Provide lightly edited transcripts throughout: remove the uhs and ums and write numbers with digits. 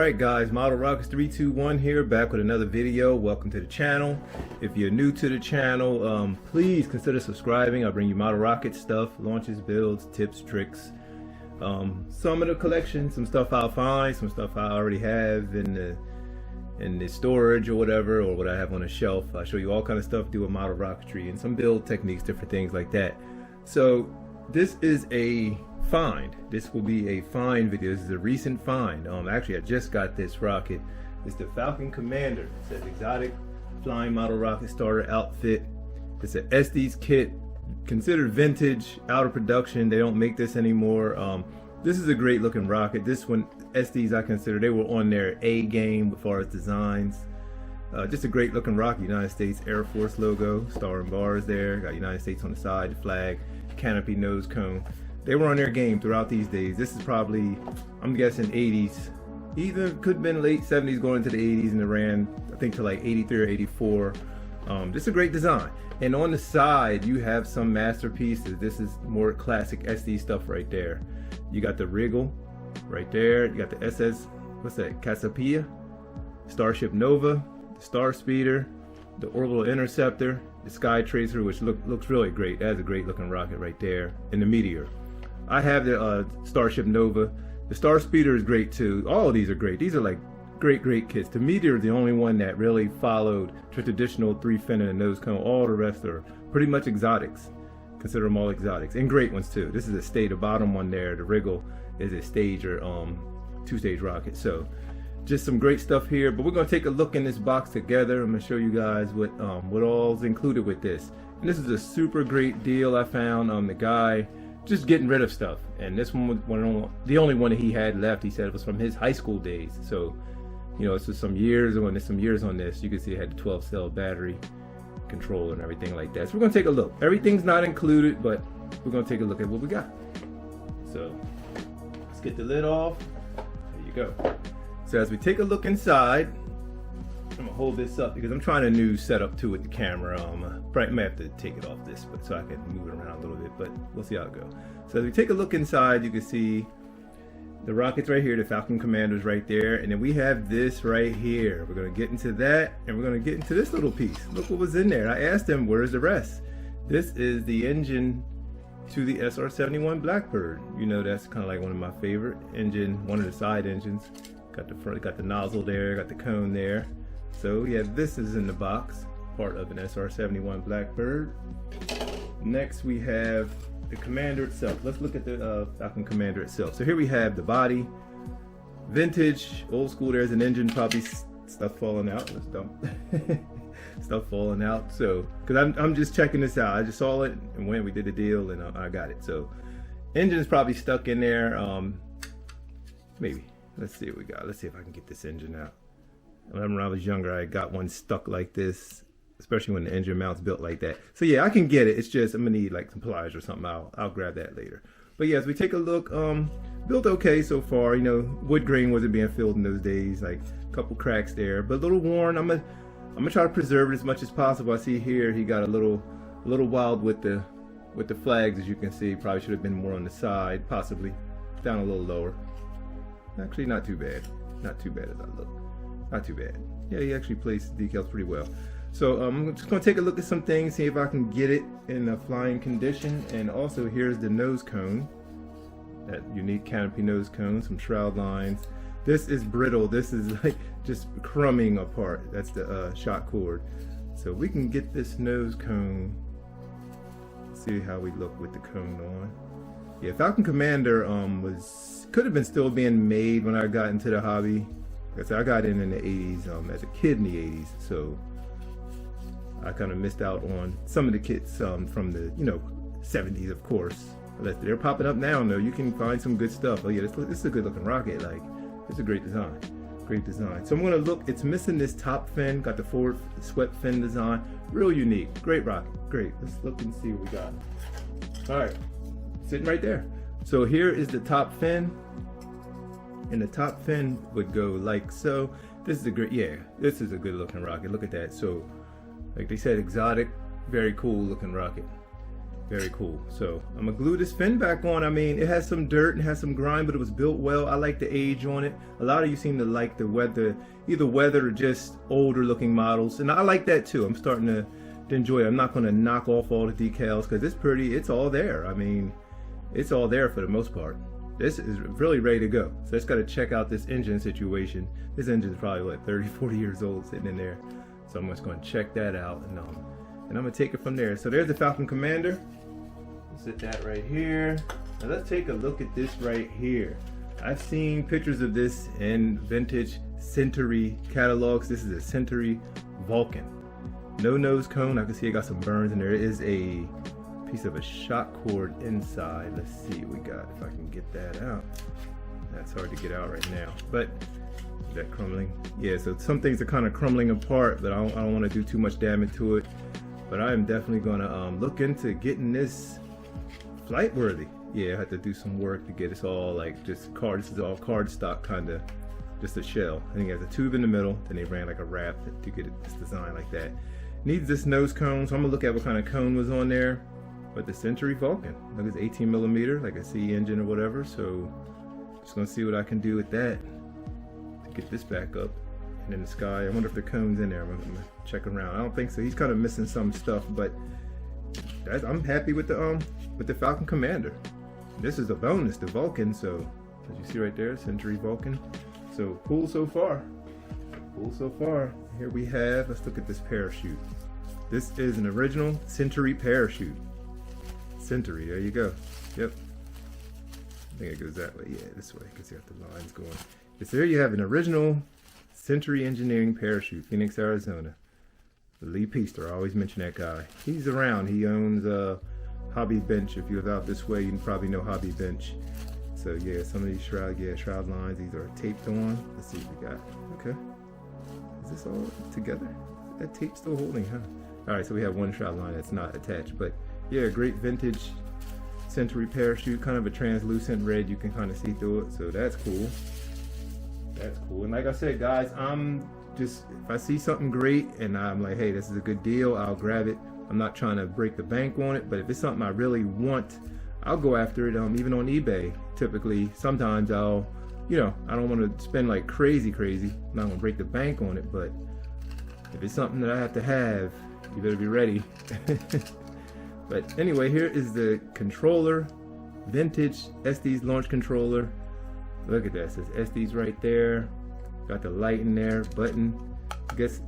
Alright guys, Model Rockets 321 here, back with another video. Welcome to the channel. If you're new to the channel, please consider subscribing. I'll bring you Model Rocket stuff, launches, builds, tips, tricks. Some of the collection, some stuff I'll find, some stuff I already have in the storage or whatever, or what I have on the shelf. I'll show you all kind of stuff, do a model rocketry and some build techniques, different things like that. So this is a find. This will be a find video. This is a recent find. Actually, I just got this rocket. It's the Falcon Commander. It says exotic flying model rocket starter outfit. It's an Estes kit, considered vintage, out of production. They don't make this anymore. This is a great looking rocket. This one, Estes, I consider they were on their A game as far as designs. Just a great looking rocket. United States Air Force logo, star and bars there. Got United States on the side, the flag, canopy, nose cone. They were on their game throughout these days. This is probably, I'm guessing 80s. Either could have been late 70s going into the 80s, and it ran, I think, to like 83 or 84. Just a great design. And on the side, you have some masterpieces. This is more classic SD stuff right there. You got the Wriggle right there. You got the SS, what's that, Cassiopeia, Starship Nova, the Star Speeder, the Orbital Interceptor, the Sky Tracer, which looks really great. That's a great looking rocket right there, and the Meteor. I have the Starship Nova. The Star Speeder is great too. All of these are great. These are like great kits. The Meteor is the only one that really followed traditional 3-fin and a nose cone. All the rest are pretty much exotics. Consider them all exotics, and great ones too. This is a stage, the bottom one there, the Wriggle, is a stage or 2-stage rocket. So just some great stuff here, but we're going to take a look in this box together. I'm going to show you guys what all's included with this. And this is a super great deal I found. The guy just getting rid of stuff, and this one was the only one that he had left. He said it was from his high school days, so you know, it's just some years on this. You can see it had the 12-cell battery control and everything like that. So we're going to take a look. Everything's not included, but we're going to take a look at what we got. So let's get the lid off. There you go. So as we take a look inside, I'm gonna hold this up because I'm trying a new setup too with the camera. Probably may have to take it off this, but so I can move it around a little bit, but we'll see how it goes. So as we take a look inside, you can see the rockets right here, the Falcon Commanders right there, and then we have this right here. We're gonna get into that, and we're gonna get into this little piece. Look what was in there. I asked him, where's the rest? This is the engine to the SR-71 Blackbird. You know, that's kind of like one of my favorite engine, one of the side engines. Got the front, got the nozzle there, got the cone there. So yeah, this is in the box, part of an SR-71 Blackbird. Next we have the Commander itself. Let's look at the Falcon Commander itself. So here we have the body, vintage, old school. There's an engine, probably stuff falling out. Let's dump stuff falling out. So, because I'm just checking this out. I just saw it, and when we did the deal, and I got it. So, engine's probably stuck in there. Maybe. Let's see what we got. Let's see if I can get this engine out. When I was younger, I got one stuck like this, especially when the engine mount's built like that. So yeah, I can get it. It's just I'm gonna need like some pliers or something. I'll grab that later. But yeah, as we take a look, built okay so far. You know, wood grain wasn't being filled in those days. Like a couple cracks there, but a little worn. I'm gonna try to preserve it as much as possible. I see here he got a little wild with the flags, as you can see. Probably should have been more on the side, possibly down a little lower. Actually, not too bad. Not too bad as I look. Not too bad. Yeah, he actually placed the decals pretty well. So I'm just going to take a look at some things, see if I can get it in a flying condition. And also here's the nose cone, that unique canopy nose cone, some shroud lines. This is brittle. This is like just crumbing apart. That's the shock cord. So we can get this nose cone, see how we look with the cone on. Yeah, Falcon Commander could have been still being made when I got into the hobby. Like I said, I got in the 80s as a kid in the 80s, so I kind of missed out on some of the kits from the 70s, of course. They're popping up now, though. You can find some good stuff. Oh yeah, this is a good looking rocket. Like, it's a great design. Great design. So I'm gonna look. It's missing this top fin. Got the forward swept fin design. Real unique. Great rocket. Great. Let's look and see what we got. All right. Sitting right there. So here is the top fin, and the top fin would go like so. This is a great, yeah, this is a good looking rocket. Look at that. So like they said, exotic, very cool looking rocket. Very cool. So I'm gonna glue this fin back on. I mean, it has some dirt and has some grime, but it was built well. I like the age on it. A lot of you seem to like the weather, either weathered or just older looking models, and I like that too. I'm starting to enjoy it. I'm not gonna knock off all the decals because it's pretty. It's all there. I mean, it's all there for the most part. This is really ready to go. So just gotta check out this engine situation. This engine is probably what, 30, 40 years old sitting in there. So I'm just gonna check that out, and I'm gonna take it from there. So there's the Falcon Commander. Set that right here. Now let's take a look at this right here. I've seen pictures of this in vintage Century catalogs. This is a Century Vulcan. No nose cone. I can see it got some burns, and there is a piece of a shock cord inside. Let's see what we got, if I can get that out. That's hard to get out right now, but is that crumbling? Yeah, so some things are kind of crumbling apart, but I don't want to do too much damage to it. But I am definitely gonna look into getting this flight worthy. Yeah, I had to do some work to get this all like just card. This is all card stock, kind of just a shell. I think it has a tube in the middle, then they ran like a wrap to get it this design like that. Needs this nose cone, so I'm gonna look at what kind of cone was on there. But the Century Vulcan, look, it's 18 millimeter, like a C engine or whatever. So just gonna see what I can do with that to get this back up and in the sky. I wonder if the cone's in there. I'm gonna check around. I don't think so. He's kind of missing some stuff, but I'm happy with the Falcon Commander. This is a bonus, the Vulcan. So as you see right there, Century Vulcan. So cool so far. Cool so far. Here we have, let's look at this parachute. This is an original Century parachute. Century, there you go. Yep. I think it goes that way. Yeah, this way, because you have the lines going. So there you have an original Century Engineering parachute, Phoenix, Arizona. Lee Peaster, I always mention that guy. He's around. He owns Hobby Bench. If you're out this way, you probably know Hobby Bench. So yeah, some of these shroud lines, these are taped on. Let's see what we got. Okay. Is this all together? Is that tape still holding, huh? All right, so we have one shroud line that's not attached, but yeah, great vintage Century parachute, kind of a translucent red. You can kind of see through it, so that's cool. That's cool. And like I said, guys, if I see something great and I'm like, hey, this is a good deal, I'll grab it. I'm not trying to break the bank on it, but if it's something I really want, I'll go after it. Even on eBay, typically, sometimes I'll, I don't want to spend like crazy. I'm not gonna break the bank on it, but if it's something that I have to have, you better be ready. But anyway, here is the controller, vintage Estes launch controller. Look at that, it says Estes right there. Got the light in there, button. I guess,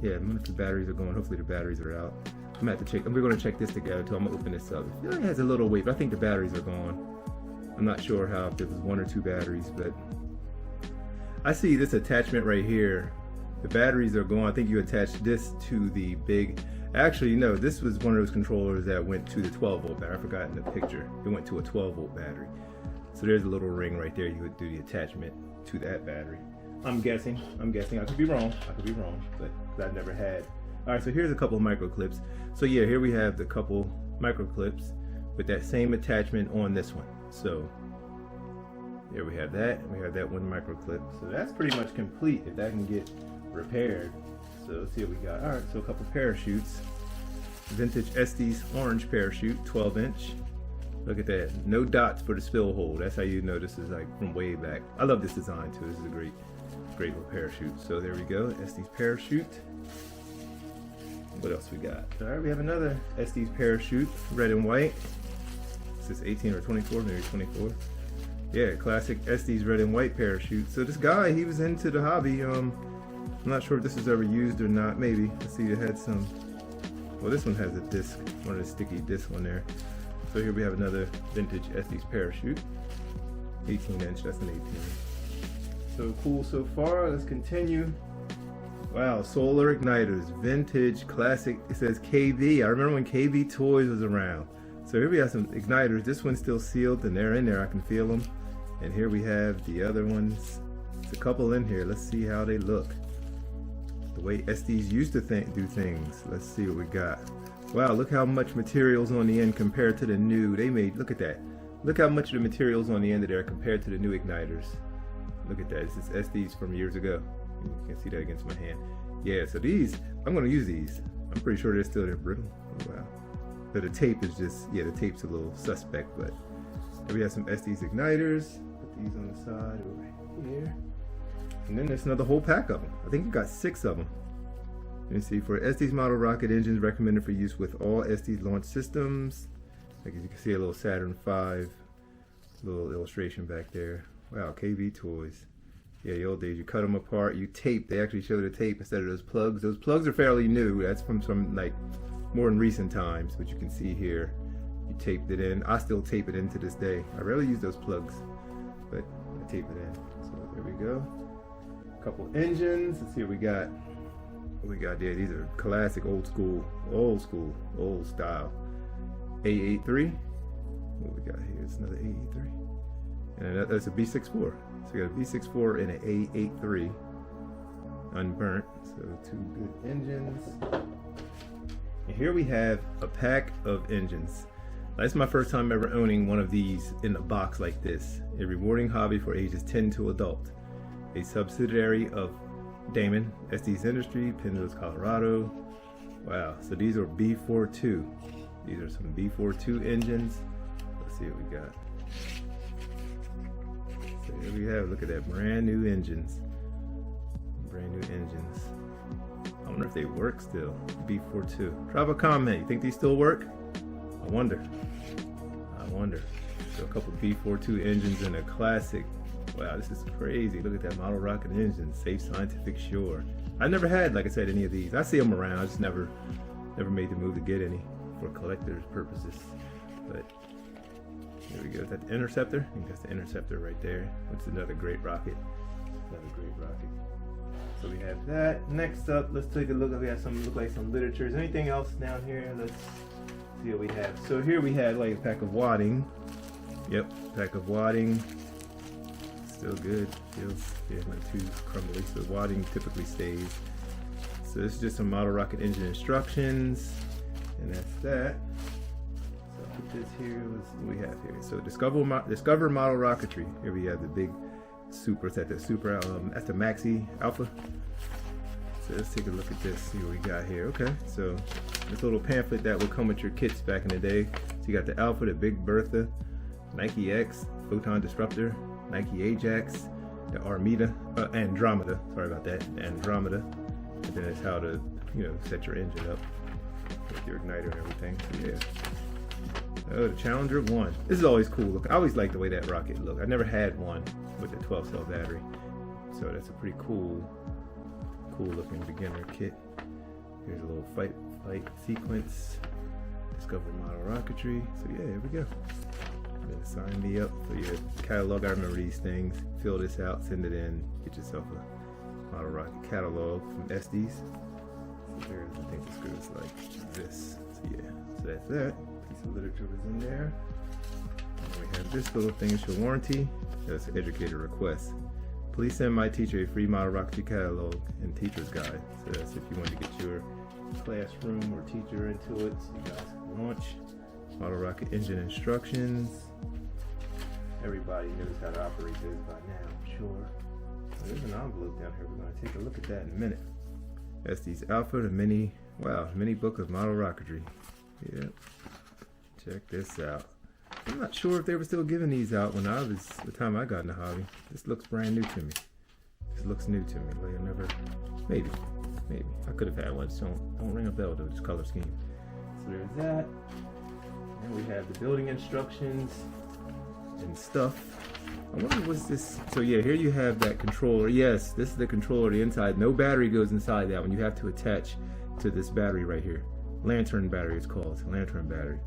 yeah, I wonder if the batteries are going. Hopefully the batteries are out. I'm gonna have to check. We're gonna check this together too. I'm gonna open this up. I feel like it has a little weight, but I think the batteries are gone. I'm not sure how, if it was 1 or 2 batteries, but I see this attachment right here. The batteries are gone. I think you attached this to the big, actually no, this was one of those controllers that went to the 12 volt battery. I forgot in the picture. It went to a 12 volt battery. So there's a little ring right there. You would do the attachment to that battery. I'm guessing, I could be wrong, but I've never had. All right, so here's a couple of micro clips. So yeah, here we have the couple micro clips with that same attachment on this one. So here we have that, and we have that one micro clip. So that's pretty much complete if that can get repaired. So let's see what we got. All right, so a couple parachutes. Vintage Estes orange parachute, 12 inch. Look at that, no dots for the spill hole. That's how you know this is like from way back. I love this design too. This is a great little parachute. So there we go, Estes parachute. What else we got? All right, we have another Estes parachute, red and white. Is this 18 or 24? Maybe 24. Yeah, classic Estes red and white parachute. So this guy, he was into the hobby. I'm not sure if this was ever used or not. Maybe. Let's see, it had some. Well, this one has a disc, one of the sticky discs on there. So here we have another vintage Estes parachute, 18 inch. That's an 18. So cool so far. Let's continue. Wow, solar igniters, vintage, classic. It says KV. I remember when KV Toys was around. So here we have some igniters. This one's still sealed, and they're in there. I can feel them. And here we have the other ones. There's a couple in here. Let's see how they look. The way Estes used to do things. Let's see what we got. Wow, look how much material's on the end compared to the new. They made, look at that. Look how much of the material's on the end of there compared to the new igniters. Look at that. This is Estes from years ago. You can see that against my hand. Yeah, so these, I'm going to use these. I'm pretty sure they're brittle. Oh, wow. But the tape is just, yeah, the tape's a little suspect, but we have some Estes igniters. Put these on the side over here. And then there's another whole pack of them. I think we got 6 of them. You can see for Estes model rocket engines recommended for use with all Estes launch systems. Like you can see a little Saturn V, little illustration back there. Wow, KV Toys. Yeah, the old days, you cut them apart, you tape. They actually show the tape instead of those plugs. Those plugs are fairly new. That's from some like more in recent times, but you can see here, you taped it in. I still tape it in to this day. I rarely use those plugs, but I tape it in. So there we go. A couple engines. Let's see what we got. What we got there. These are classic, old style. A83. What we got here? It's another A83. And that's a B64. So we got a B64 and an A83. Unburnt. So 2 good engines. And here we have a pack of engines. That's my first time ever owning one of these in a box like this. A rewarding hobby for ages 10 to adult. A subsidiary of Damon, Estes Industry, Penrose, Colorado. Wow, so these are B42. These are some B42 engines. Let's see what we got. So here we have, look at that, brand new engines. Brand new engines. I wonder if they work still. B42. Drop a comment. You think these still work? I wonder. So a couple B42 engines and a classic. Wow, this is crazy. Look at that model rocket engine. Safe, scientific, sure. I never had, like I said, any of these. I see them around. I just never made the move to get any for collector's purposes. But here we go. Is that the Interceptor? I think that's the Interceptor right there. Which is another great rocket. So we have that. Next up, let's take a look. We have some, look like some literature. Is anything else down here? Let's see what we have. So here we have like a pack of wadding. Yep, pack of wadding. Still good. Feels, yeah, not too crumbly. So wadding typically stays. So this is just some model rocket engine instructions, and that's that. So I'll put this here. Let's see what we have here. So discover model rocketry. Here we have the big super. It's at the super. That's the Maxi Alpha. So let's take a look at this. See what we got here. Okay. So this little pamphlet that would come with your kits back in the day. So you got the Alpha, the Big Bertha, Nike X, Photon Disruptor, Nike Ajax, the Andromeda. Sorry about that. Andromeda. And then it's how to, set your engine up with your igniter and everything. So yeah. Oh, the Challenger 1. This is always cool. Look, I always like the way that rocket looked. I never had one with the 12-cell battery, so that's a pretty cool looking beginner kit. Here's a little fight sequence. Discover model rocketry. So yeah, here we go. Then sign me up for your catalog. I remember these things. Fill this out, send it in, get yourself a model rocket catalog from Estes. So there's, I think this goes like this. So yeah, so that's that. Piece of literature was in there. And we have this little thing, it's your warranty. That's an educator request. Please send my teacher a free model rocketry catalog and teacher's guide. So that's if you want to get your classroom or teacher into it, so you guys can launch. Model rocket engine instructions. Everybody knows how to operate this by now, I'm sure. There's an envelope down here. We're going to take a look at that in a minute. Estes Alpha, the mini book of model rocketry. Yep. Check this out. I'm not sure if they were still giving these out when the time I got in the hobby. This looks brand new to me. This looks new to me. Like I never, maybe. I could have had one. So don't ring a bell to this color scheme. So there's that. And we have the building instructions and stuff. I wonder what's this. So yeah, here you have that controller. Yes, this is the controller, the inside. No battery goes inside that one. You have to attach to this battery right here. Lantern battery it's called. It's a lantern battery.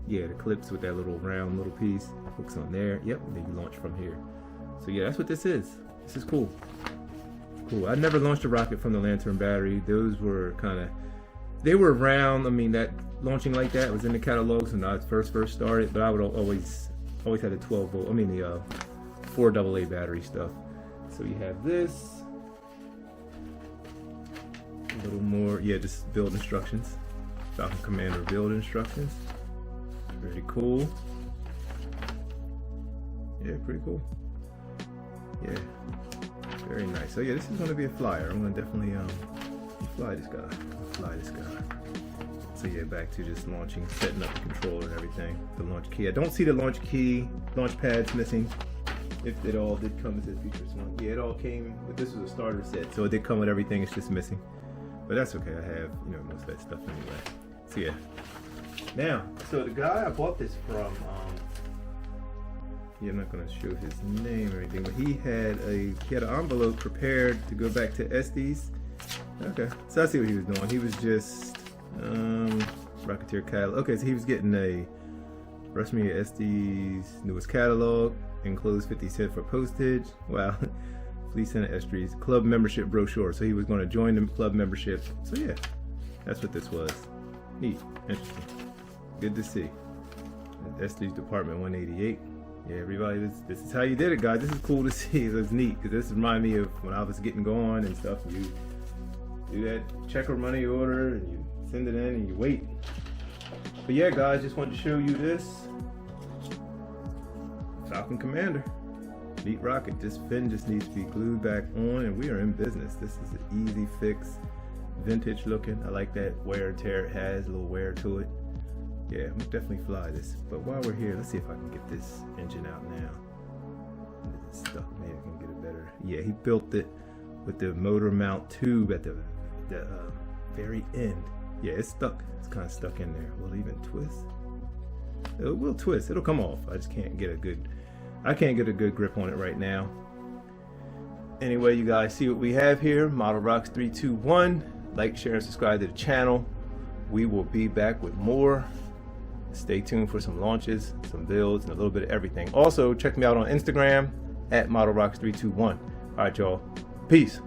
Yeah, the clips with that little round little piece. Hooks on there. Yep, and then you launch from here. So yeah, that's what this is. This is cool. Cool. I never launched a rocket from the lantern battery. Those were they were around. I mean, that launching like that was in the catalogs when I first started, but I would always had a 12 volt, the 4 AA battery stuff. So you have this, a little more, yeah, just build instructions. Falcon Commander build instructions. Very cool. Yeah, pretty cool. Yeah, very nice. So yeah, this is going to be a flyer. I'm going to definitely fly this guy. So yeah, back to just launching, setting up the controller and everything. The launch key. I don't see the launch key, launch pads missing. If it all did come with the features one. Yeah, it all came, but this was a starter set, so it did come with everything, it's just missing. But that's okay, I have, you know, most of that stuff anyway. So yeah. Now, so the guy I bought this from, yeah, I'm not gonna show his name or anything, but he had an envelope prepared to go back to Estes. Okay, so I see what he was doing. He was just Rocketeer catalog. Okay, so he was getting a WrestleMania Estes newest catalog, enclosed 50 cents for postage. Wow. Fleet Center Estes club membership brochure. So he was going to join the club membership. So yeah, that's what this was. Neat, interesting, good to see. Estes Department 188. Yeah, everybody, this is how you did it, guys. This is cool to see. It's neat because this reminds me of when I was getting going and stuff. You do that check or money order and you send it in and you wait. But yeah, guys, just wanted to show you this Falcon Commander. Neat rocket. This fin just needs to be glued back on and we are in business. This is an easy fix, vintage looking. I like that wear and tear it has, a little wear to it. Yeah, I'm definitely fly this. But while we're here, let's see if I can get this engine out now. It's stuck. Maybe I can get it better. Yeah, he built it with the motor mount tube at the very end. Yeah, it's stuck. It's kind of stuck in there. Will it even twist? It will twist. It'll come off. I just can't get a good. I can't get a good grip on it right now. Anyway, you guys see what we have here. Model Rocks 321. Like, share, and subscribe to the channel. We will be back with more. Stay tuned for some launches, some builds, and a little bit of everything. Also, check me out on Instagram at modelrockets321. All right, y'all. Peace.